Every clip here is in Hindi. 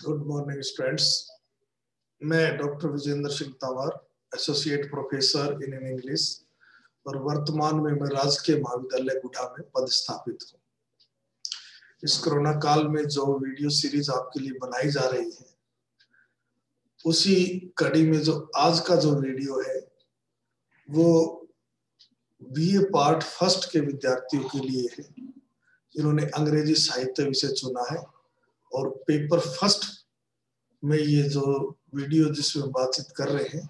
Good morning students. मैं doctor Vijendra Singh Tanwar, associate professor in English और वर्तमान में मैं राजकीय महाविद्यालय गुढ़ा में पदस्थापित हूँ। इस कोरोना काल में जो वीडियो सीरीज आपके लिए बनाई जा रही है, उसी कड़ी में जो आज का जो वीडियो है वो बीए पार्ट फर्स्ट के विद्यार्थियों के लिए है। इन्होंने अंग्रेजी साहित्य विषय चुना है और पेपर फर्स्ट में ये जो वीडियो जिसमें बातचीत कर रहे हैं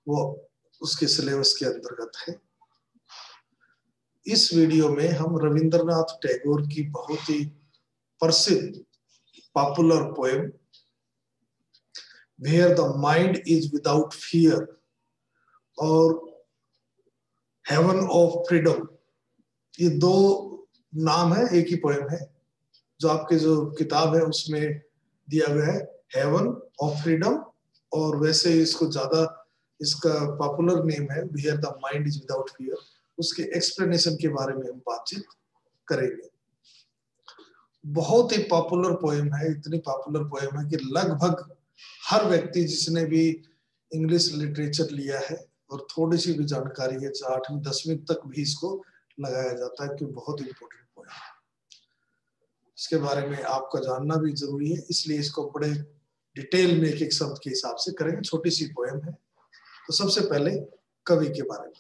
वो उसके सिलेबस के अंतर्गत है। इस वीडियो में हम रविंद्रनाथ टैगोर की बहुत ही प्रसिद्ध popular poem where the mind is without fear और हेवन ऑफ फ्रीडम, ये दो नाम है, एक ही पोएम है जो आपके जो किताब है उसमें दिया गया है, हेवन ऑफ फ्रीडम। और वैसे इसको ज्यादा इसका पॉपुलर नेम है where the mind is without fear. उसके एक्सप्लेनेशन के बारे में हम बातचीत करेंगे। बहुत ही पॉपुलर पोएम है, इतनी पॉपुलर पोएम है कि लगभग हर व्यक्ति जिसने भी इंग्लिश लिटरेचर लिया है और थोड़ी सी भी जानकारी है, 8वीं 10वीं तक भी इसको लगाया जाता है कि बहुत इंपॉर्टेंट पोएम है। इसके बारे में आपका जानना भी जरूरी है, इसलिए इसको बड़े डिटेल में एक एक शब्द के हिसाब से करेंगे। छोटी सी पोएम है। तो सबसे पहले कवि के बारे में।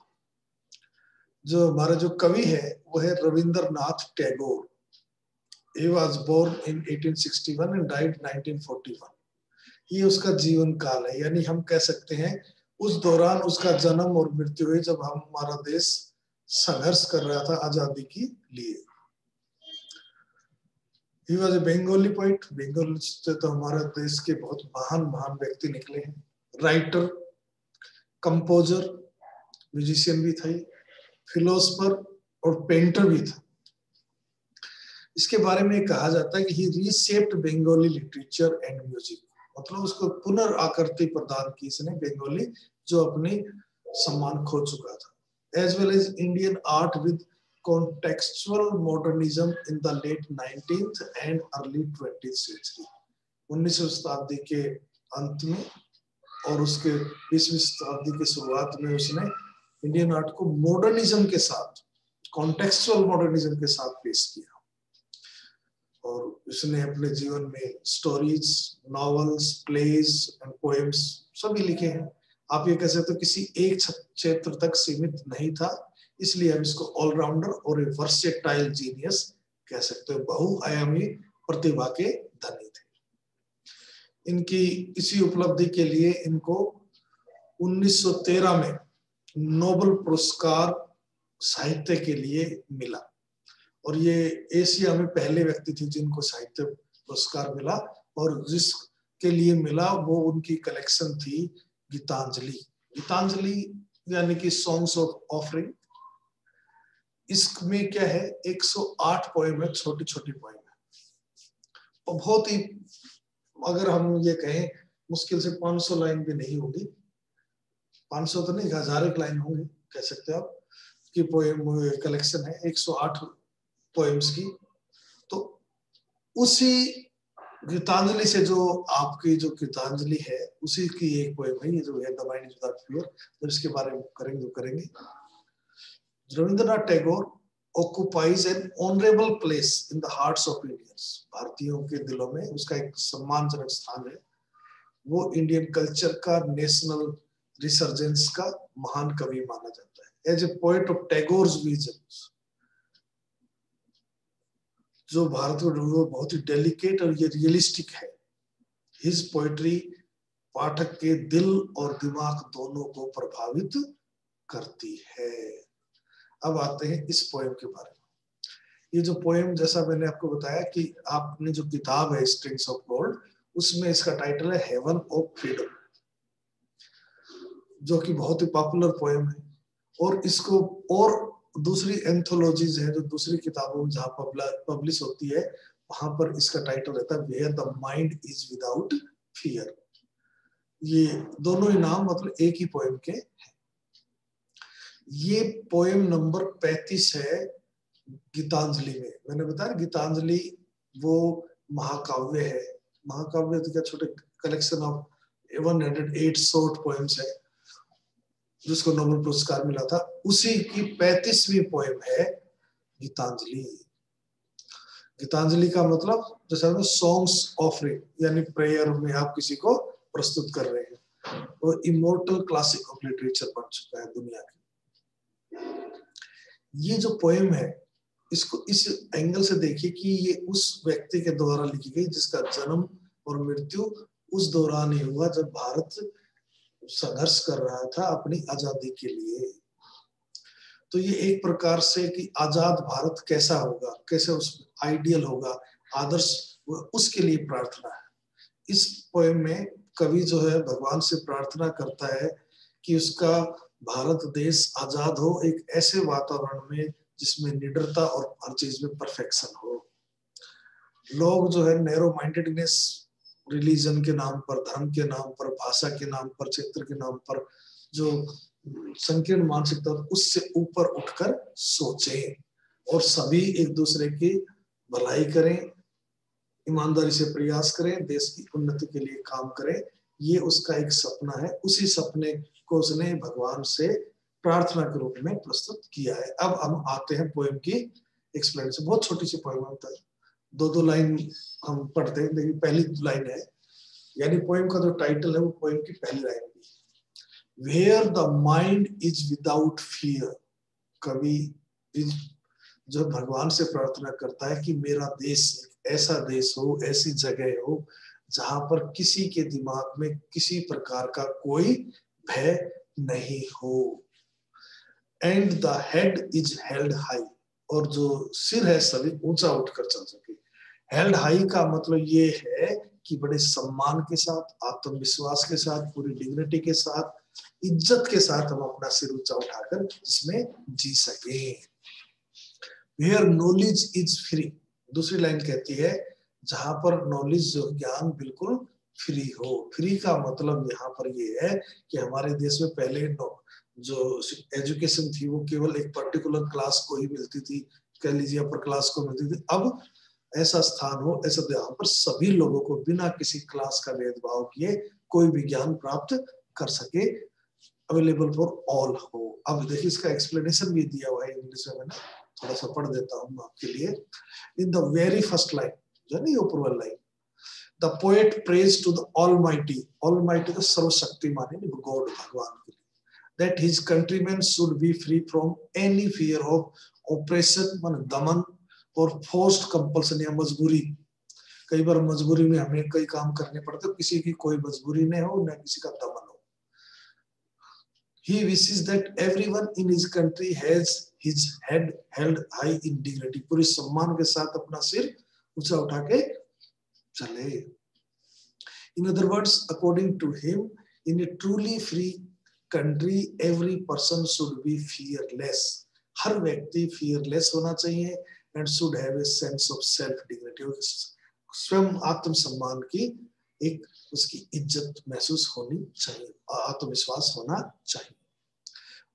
जो हमारा जो कवि है वो है Rabindranath Tagore. He was born in 1861 and died 1941। ये उसका जीवन काल है, यानी हम कह सकते हैं उस दौरान उसका जन्म और मृत्यु हुई जब हमारा देश संघर्ष कर रहा था आजादी के लिए। He was a Bengali poet। Bengal से तो हमारे देश के बहुत महान महान व्यक्ति निकले हैं। राइटर, कंपोजर, म्यूजिशियन भी था, फिलोसफर और पेंटर भी था। इसके बारे में कहा जाता है कि he reshaped Bengali literature and music, मतलब उसको पुनर्आकृति प्रदान की इसने बंगाली जो अपनी सम्मान खो चुका था। As well as Indian art with contextual modernism in the late 19th and early 20th century। 19वीं शताब्दी के अंत में और उसके 20वीं शताब्दी के शुरुआत में उसने इंडियन आर्ट को मॉडर्निज्म के साथ, कॉन्टेक्सुअल मॉडर्निज्म के साथ पेश किया। और उसने अपने जीवन में stories, novels, plays and poems सभी लिखे हैं। आप ये कह सकते हो किसी एक क्षेत्र तक सीमित नहीं था, इसलिए हम इसको ऑलराउंडर और ए वर्सेटाइल जीनियस कह सकते हो। बहुआयामी प्रतिभा के धनी थे। इनकी इसी उपलब्धि के लिए इनको 1913 में नोबेल पुरस्कार साहित्य के लिए मिला और ये एशिया में पहले व्यक्ति थे जिनको साहित्य पुरस्कार मिला। और जिसके लिए मिला वो उनकी कलेक्शन थी गीतांजलि। गीतांजलि यानी कि सॉन्ग्स ऑफ ऑफरिंग। इसमें क्या है, 108 पोएम है, छोटी छोटी पोएम है और बहुत ही, अगर हम ये कहें मुश्किल से 500 लाइन भी नहीं होगी, 500 तो नहीं, 1000 एक लाइन होंगे कह सकते हो आप की पोएम कलेक्शन है 108 पोएम्स की। तो उसी गीतांजलि से जो आपकी जो गीतांजलि है उसी की एक पोएम है, ये जो है the mind is without fear. तो इसके बारे में करेंगे। Rabindranath Tagore occupies an honorable place in the hearts of Indians। भारतीयों के दिलों में उसका एक सम्मानजनक स्थान है। वो इंडियन कल्चर का नेशनल रिसर्जेंस का महान कवि माना जाता है। As a poet of Tagore's visions, जो भारत में बहुत ही डेलिकेट और ये रियलिस्टिक है। हिज पोएट्री पाठक के दिल और दिमाग दोनों को प्रभावित करती है। अब आते हैं इस पोएम के बारे में। ये जो पोएम, जैसा मैंने आपको बताया कि आपने जो किताब है स्ट्रिंग्स ऑफ गोल्ड, उसमें इसका टाइटल है हेवन ऑफ फ्रीडम, जो कि बहुत ही पॉपुलर पोएम है। और इसको और दूसरी एंथोलॉजीज है जो दूसरी किताबों में जहां पब्लिश होती है, वहां पर इसका टाइटल रहता है where the mind is without fear. ये दोनों ही नाम मतलब एक ही पोएम के हैं। ये पोएम नंबर 35 है गीतांजलि में। मैंने बताया गीतांजलि वो महाकाव्य है महाकाव्य का छोटे कलेक्शन ऑफ 108 शॉर्ट पोएम्स है जिसको नोबेल पुरस्कार मिला था। उसी की 35वीं पोएम है गीतांजलि। गीतांजलि का मतलब जैसे सॉन्ग्स ऑफरिंग, यानी प्रेयर में आप किसी को प्रस्तुत कर रहे हैं। वो इमोर्टल क्लासिक ऑफ लिटरेचर बन चुका है दुनिया की। ये जो पोएम है इसको इस एंगल से देखिए कि ये उस व्यक्ति के द्वारा लिखी गई जिसका जन्म और मृत्यु उस दौरान ही हुआ जब भारत संघर्ष कर रहा था अपनी आजादी के लिए। तो ये एक प्रकार से कि आजाद भारत कैसा होगा, कैसे उस आइडियल होगा, आदर्श, उसके लिए प्रार्थना है। इस पोएम में कवि जो है भगवान से प्रार्थना करता है कि उसका भारत देश आजाद हो एक ऐसे वातावरण में जिसमें निडरता और हर चीज में परफेक्शन हो। लोग जो है नैरो माइंडेडनेस, रिलीजन के नाम पर, धर्म के नाम पर, भाषा के नाम पर, क्षेत्र के नाम पर जो संकीर्ण मानसिकता उससे ऊपर उठकर सोचें और सभी एक दूसरे की भलाई करें, ईमानदारी से प्रयास करें, देश की उन्नति के लिए काम करें। ये उसका एक सपना है। उसी सपने को उसने भगवान से प्रार्थना के रूप में प्रस्तुत किया है। अब हम आते हैं पोएम की एक्सप्लेनेशन। बहुत छोटी सी पोएम होता है, दो लाइन हम पढ़ते हैं। देखिए पहली लाइन है, यानी पोएम का जो टाइटल है वो पोएम की पहली लाइन है, where the mind is without fear. कवि जो भगवान से प्रार्थना करता है कि मेरा देश ऐसा देश हो, ऐसी जगह हो जहां पर किसी के दिमाग में किसी प्रकार का कोई भय नहीं हो। And the head is held high, और जो सिर है सभी ऊंचा उठकर चल सके। हेल्ड हाई का मतलब ये है कि बड़े सम्मान के साथ, आत्मविश्वास के साथ, पूरी डिग्निटी के साथ, इज्जत के साथ हम अपना सिर ऊंचा उठाकर इसमें जी सके। वेयर नॉलेज इज फ्री, दूसरी लाइन कहती है जहां पर नॉलेज जो ज्ञान बिल्कुल फ्री हो। फ्री का मतलब यहाँ पर ये है कि हमारे देश में पहले जो एजुकेशन थी वो केवल एक पर्टिकुलर क्लास को ही मिलती थी, कह लीजिए अपर क्लास को मिलती थी। अब ऐसा स्थान हो, ऐसा जहाँ पर सभी लोगों को बिना किसी क्लास का भेदभाव किए कोई भी ज्ञान प्राप्त कर सके, अवेलेबल फॉर ऑल हो। अब देखिए इसका एक्सप्लेनेशन भी दिया हुआ है इंग्लिश में, मैंने थोड़ा सा पढ़ देता हूँ आपके लिए। In the very first line, जो नहीं ऊपर line, the poet prays to the almighty, almighty तो सर्वशक्तिमान है, गॉड, भगवान के लिए, that his countrymen should be free from any fear of oppression, मन दमन, और forced compulsion या मजबूरी। कई बार मजबूरी में हमें कई काम करने पड़ते, किसी की कोई मजबूरी नहीं हो, न किसी का दमन हो। He wishes that everyone in his country has his head held high in dignity, पूरी सम्मान के साथ अपना सिर ऊंचा उठा के चले। In other words, according to him, in a truly free country every person should be fearless, हर व्यक्ति fearless होना चाहिए, and should have a sense of self dignity, स्वयं आत्मसम्मान की एक उसकी इज्जत महसूस होनी चाहिए, आत्मविश्वास होना चाहिए।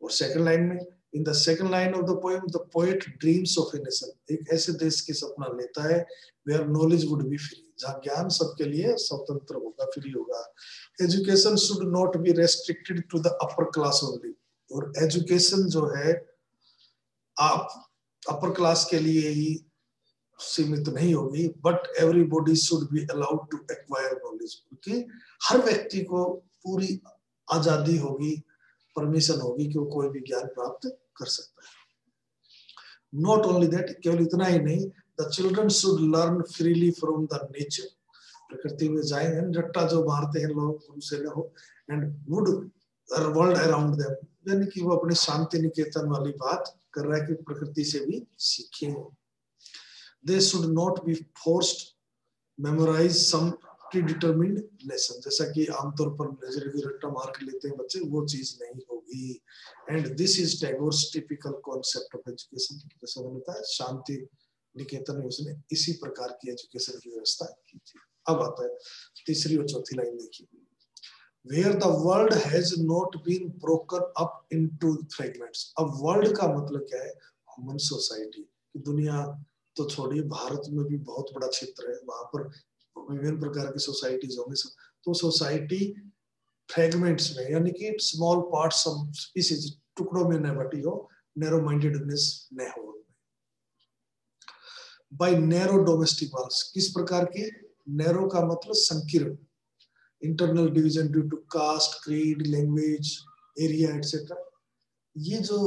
और सेकंड लाइन में, in the second line of the poem, the poet dreams of a nation, एक ऐसे देश की सपना लेता है where knowledge would be free, जहाँ ज्ञान सबके लिए स्वतंत्र होगा, फ्री होगा। Education should not be restricted to the upper class only, और एजुकेशन जो है आप अपर क्लास के लिए ही सीमित नहीं होगी, but everybody should be allowed to acquire knowledge, क्योंकि हर व्यक्ति को पूरी आजादी होगी, परमिशन होगी कि वो कोई भी ज्ञान प्राप्त कर सकता है। नॉट ओनली दैट, केवल इतना ही नहीं, the children should learn freely from the nature, प्रकृति में जाएंगे, रट्टा जो मारते हैं लोग गुरु से न हो, and would world around them, यानी कि वो अपने शांति निकेतन वाली बात कर रहा है कि प्रकृति से भी सीखें। They should not be forced memorize some predetermined lesson, जैसा कि आमतौर पर नजरिए रट्टा मार के लेते हैं बच्चे, वो चीज नहीं होगी। And this is Tagore's typical concept of education, जैसा मैंने बताया शांति निकेतन में उसने इसी प्रकार की एजुकेशन की व्यवस्था की थी। अब आता है तीसरी और चौथी लाइन देखिए, where the world has not been broken up into fragments। अब वर्ल्ड का मतलब क्या है, ह्यूमन सोसाइटी, दुनिया तो छोड़िए, भारत में भी बहुत बड़ा क्षेत्र है, वहां पर विभिन्न प्रकार की सोसाइटीज होंगी, तो सोसाइटी फ्रेगमेंट्स में, यानी कि स्मॉल पार्ट्स ऑफ स्पीसीज, टुकड़ों में न बटी हो, नैरो माइंडेडनेस न हो। बाय नैरो डोमेस्टिक वॉल्स, किस प्रकार की? नैरो का मतलब संकीर्ण, internal division due to caste, creed, language, area etcetera. ये जो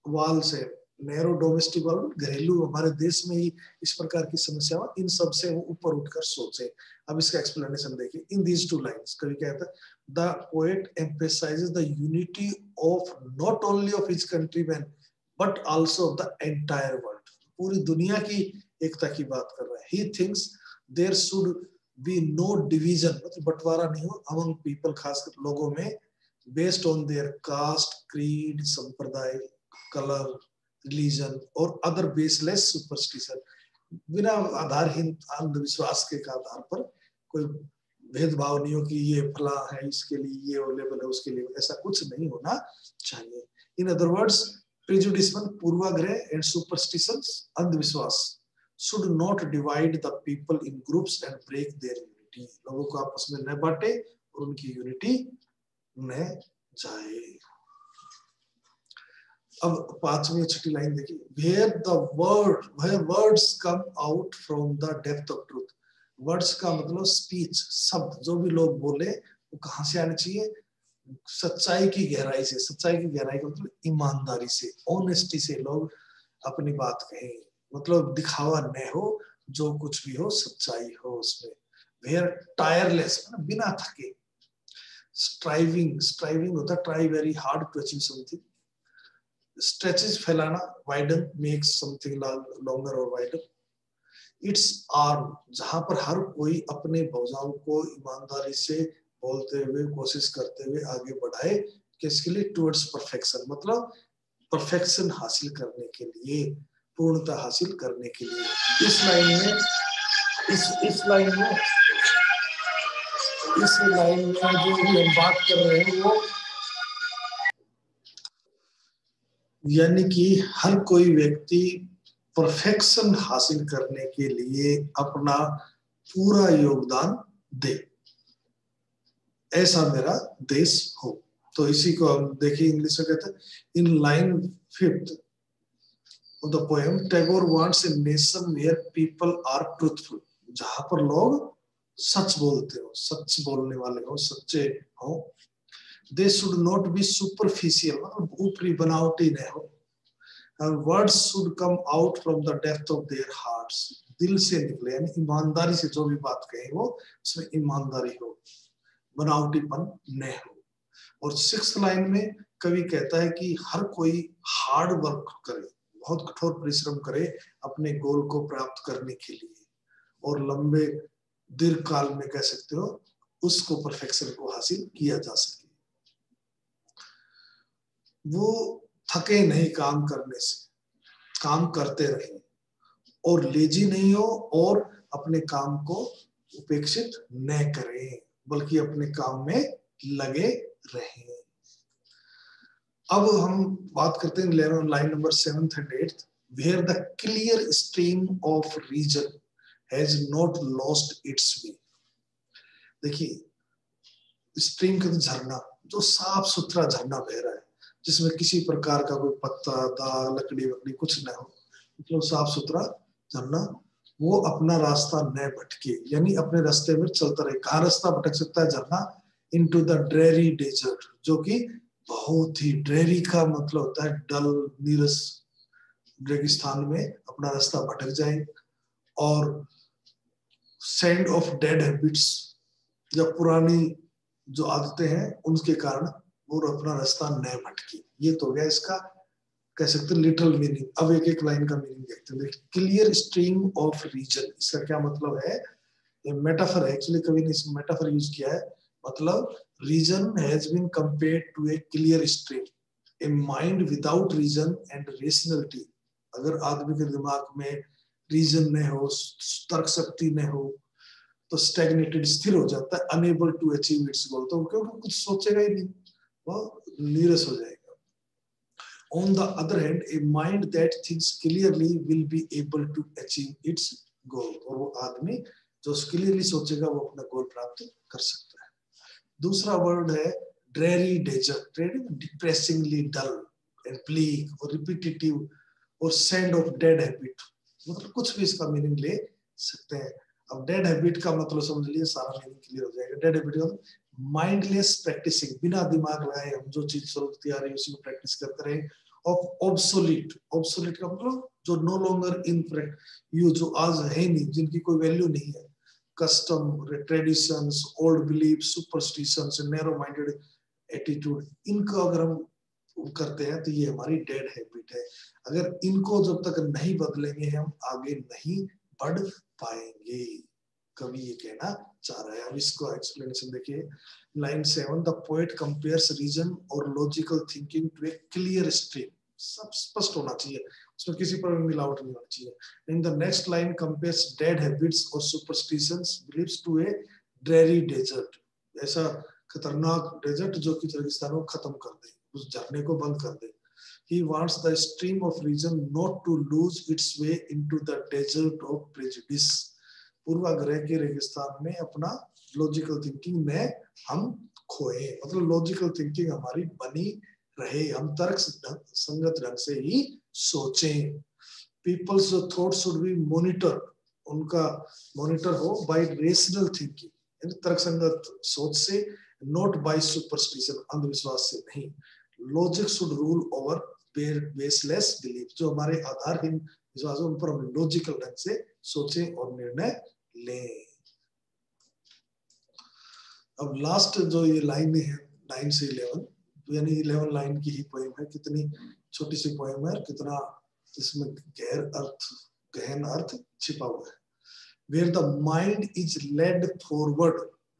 वॉल्स है, नैरो डोमेस्टिक वॉल, घरेलू, हमारे देश में ही इस प्रकार की समस्या, इन सब से वो ऊपर उठकर सोचे। अब इसका एक्सप्लेनेशन देखिए। इन दीज टू लाइन्स कवि कहता है, the poet emphasizes the unity of not only of his countrymen but also of the entire world. पूरी दुनिया की एकता की बात कर रहा है। He thinks there should be no division, मतलब बंटवारा नहीं हो अमंग पीपल, खासकर लोगों में, based on their caste, creed, संप्रदाय, कलर, रिलीजन और अदर बेसलेस सुपरस्टिशन। बिना आधारहीन अंधविश्वास के आधार पर कोई भेदभाव नहीं हो कि ये फला है, इसके लिए ये अवेलेबल है, उसके लिए ऐसा कुछ नहीं होना चाहिए। इन अदर वर्ड्स, प्रेजुडिस, पूर्वाग्रह, एंड सुपरस्टिशंस, अंधविश्वास, should not divide the people in groups and break their unity। लोगों को आपस में न बांटे और उनकी यूनिटी न जाए। अब 5वीं 6ठी लाइन देखिए, where words come out from the depth of truth। Words का मतलब स्पीच, शब्द जो भी लोग बोले वो कहाँ से आने चाहिए? सच्चाई की गहराई से। सच्चाई की गहराई का मतलब ईमानदारी से, ऑनेस्टी से लोग अपनी बात कहें, मतलब दिखावा न हो, जो कुछ भी हो सच्चाई हो उसमें। वेयर टायरलेस, बिना थके। स्ट्राइविंग होता है try very hard to achieve something. Stretches, फैलाना, वाइडन, मेक्स समथिंग लॉन्गर और वाइडर। इट्स आर्म, जहां पर हर कोई अपने भुजाओं को ईमानदारी से बोलते हुए, कोशिश करते हुए आगे बढ़ाए, किसके लिए? टुवर्ड्स परफेक्शन, मतलब परफेक्शन हासिल करने के लिए, पूर्णता हासिल करने के लिए। इस लाइन में जो भी हम बात कर रहे हैं वो, यानी कि हर कोई व्यक्ति परफेक्शन हासिल करने के लिए अपना पूरा योगदान दे, ऐसा मेरा देश हो। तो इसी को हम देखिए, इंग्लिश में कहते हैं, in line 5th of the poem, Tagore wants a nation where people are truthful, जहां पर लोग सच बोलते हो, सच बोलने वाले हो, सच्चे हो। They should not be superficial, मतलब ऊपरी बनावटी न हो। And words should come out from the depth of their hearts, दिल से निकले, यानी ईमानदारी से जो भी बात कहे वो उसमें ईमानदारी हो, बनावटीपन न हो। और 6th लाइन में कवि कहता है कि हर कोई हार्ड वर्क करे, बहुत कठोर परिश्रम करे अपने गोल को प्राप्त करने के लिए, और लंबे दीर्घ काल में कह सकते हो उसको, परफेक्शन को हासिल किया जा सके। वो थके नहीं काम करने से, काम करते रहे, और लेजी नहीं हो, और अपने काम को उपेक्षित न करें, बल्कि अपने काम में लगे रहें। अब हम बात करते हैं line number 7th and 8th, where the clear stream of reason has not lost its way। देखिए, स्ट्रीम का झरना, जो साफ सुथरा झरना बह रहा है, जिसमें किसी प्रकार का कोई पत्ता, दाग, लकड़ी वकड़ी कुछ न हो, मतलब साफ सुथरा झरना, वो अपना रास्ता न भटके, यानी अपने रास्ते में चलता रहे। कहाँ रास्ता भटक सकता है झरना? इनटू द ड्रेरी डेजर्ट, जो कि बहुत ही, ड्रेरी का मतलब होता है डल, नीरस रेगिस्तान में अपना रास्ता भटक जाए। और सैंड ऑफ डेड हैबिट्स, जब पुरानी जो आदतें हैं उनके कारण वो अपना रास्ता न भटके। ये तो हो गया इसका, कह सकते हैं, लिटरल मीनिंग। अब एक एक लाइन का मीनिंग देखते हैं। क्लियर स्ट्रीम ऑफ रीजन, इसका क्या मतलब है? ये मेटाफर है, एक्चुअली कवि ने इसमें मेटाफर यूज किया है। मतलब reason has been compared to a clear stream, a mind without reason and rationality. अगर आदमी के दिमाग में रीजन न हो, तर्क शक्ति न हो, तो स्टैग्नेटेड, स्थिर हो जाता है, अनेबल टू अचीव इट्स गोल, तो क्योंकि कुछ सोचेगा ही नहीं, वो नीरस हो जाएगा। On the other hand, a mind that thinks clearly will be able to achieve its goal, और वो आदमी जो क्लियरली सोचेगा वो अपना गोल प्राप्त कर सकता है। दूसरा वर्ड है dreary desert. Depressingly dull and bleak और रिपीटेटिव और सैंड ऑफ डेड हैबिट, मतलब कुछ भी इसका मीनिंग ले सकते हैं। अब डेड हैबिट का मतलब समझ लिए, सारा मीनिंग क्लियर हो जाएगा। डेड हैबिट का माइंडलेस प्रैक्टिसिंग, बिना दिमाग लगाए हम जो चीज सोचती आ रही है उसी को प्रैक्टिस करते रहे। ऑफ ऑब्सोलीट, ऑब्सोलीट का मतलब जो नो लॉन्गर इन यूज, जो आज है नहीं, जिनकी कोई वैल्यू नहीं है। Custom, traditions, old belief, superstitions, narrow minded attitude, इनको अगर हम करते हैं तो ये हमारी डेड हैबिट है। अगर इनको जब तक नहीं बदलेंगे हम आगे नहीं बढ़ पाएंगे, कवि ये कहना चाह रहा है। अब इसको एक्सप्लेनेशन देखिए, line 7, the poet compares reason और logical thinking to a clear stream. सब स्पष्ट होना चाहिए, उसमें किसी पर भी मिलावट नहीं होनी चाहिए। In the next line compares dead habits और superstitions beliefs to a dreary desert, ऐसा खतरनाक डेजर्ट जो कि रेगिस्तान को खत्म कर दे, उस झरने को बंद कर दे। He wants the stream of reason not to lose its way into the desert of prejudice. पूर्वाग्रह के रेगिस्तान में अपना लॉजिकल थिंकिंग में हम खोए, मतलब लॉजिकल थिंकिंग हमारी बनी रहे, हम तर्क संगत ढंग से ही सोचें। People's thoughts should be monitored, उनका मॉनिटर हो बाय रेशनल थिंकिंग, यानी तर्क संगत सोच से, नॉट बाय सुपरस्टिशन, अंधविश्वास से नहीं। Logic should rule over baseless belief, जो हमारे आधारहीन विश्वास उन पर हम लॉजिकल ढंग से सोचें और निर्णय लें। अब लास्ट जो ये लाइन है 9 से 11, यानी 11 लाइन की ही पोएम है। कितनी छोटी सी पोएम है, कितना इसमें गहन अर्थ छिपा हुआ है। Where the mind is led forward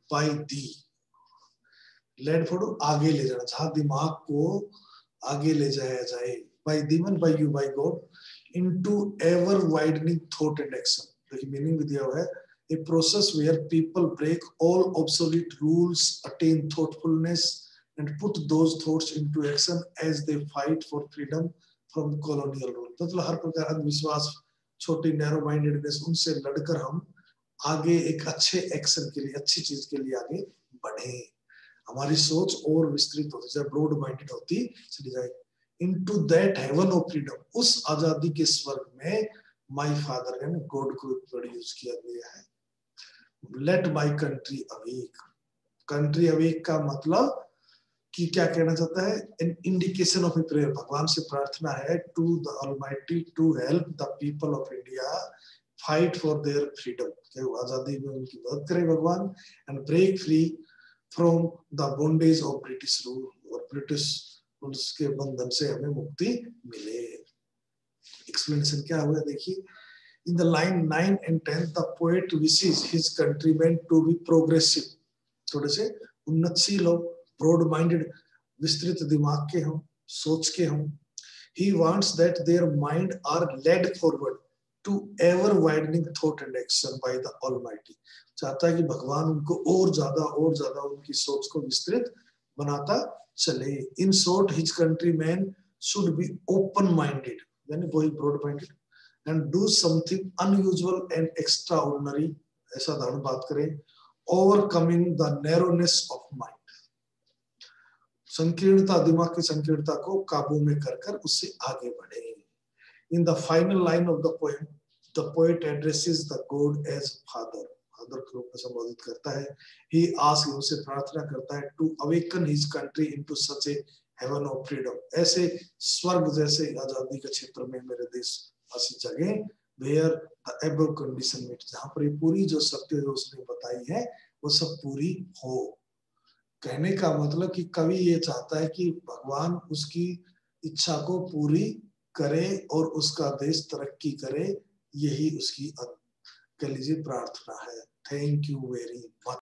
by thee, led forward आगे ले जाना, जहां दिमाग को आगे ले जाया जाए, by thee mean by you, by God, into ever widening thought and action। देखिए मीनिंग भी दिया हुआ है, a process where people break all obsolete rules, attain thoughtfulness and put those thoughts into action as they fight for freedom from colonial rule। मतलब हर प्रकार अंधविश्वास, छोटी नैरो माइंडेडनेस, उनसे लड़कर हम आगे एक अच्छे एक्शन के लिए, अच्छी चीज के लिए आगे बढ़े, हमारी सोच और विस्तृत होती जाए, ब्रॉड माइंडेड होती चली जाए। Into that heaven of freedom, उस आजादी के स्वर्ग में माय फादर यानी गॉड को वर्ड यूज किया गया है। Let my country awake, country awake का मतलब कि क्या कहना चाहता है, an indication of a prayer, भगवान से प्रार्थना है to the almighty to help the people of India fight for their freedom, आजादी में उनकी मदद करे भगवान, and break free from the bondage of British rule, और ब्रिटिश रूल्स के बंधन से हमें मुक्ति मिले। एक्सप्लेनेशन क्या हुआ देखिए, in the line 9 and 10 the poet wishes his countrymen to be progressive, थोड़े से उन्नतशील हो, ब्रॉड माइंडेड, विस्तृत दिमाग के हों, सोच के हों। He wants that their mind are led forward to ever widening thought and action by the Almighty। चाहता है कि भगवान उनको और ज्यादा उनकी सोच को विस्तृत बनाता चले। In short, his countrymen should be open-minded, यानी वही broad-minded, and do something unusual and extraordinary, ऐसा धारण बात करें, overcoming the narrowness of mind, संकीर्णता, दिमाग की संकीर्णता को काबू में कर उससे आगे बढ़े। In the final line of the poem, the poet addresses the God as father, father के रूप में संबोधित करता है। He asks, उनसे प्रार्थना करता है, to awaken his country into such a heaven of freedom, ऐसे स्वर्ग जैसे आजादी के क्षेत्र में मेरे देशवासी जगें, where the above condition meet, जहाँ पर ये पूरी जो सत्य जो उसने बताई है वो सब पूरी हो। कहने का मतलब कि कवि ये चाहता है कि भगवान उसकी इच्छा को पूरी करे और उसका देश तरक्की करे, यही उसकी कह लीजिए प्रार्थना है। Thank you very much.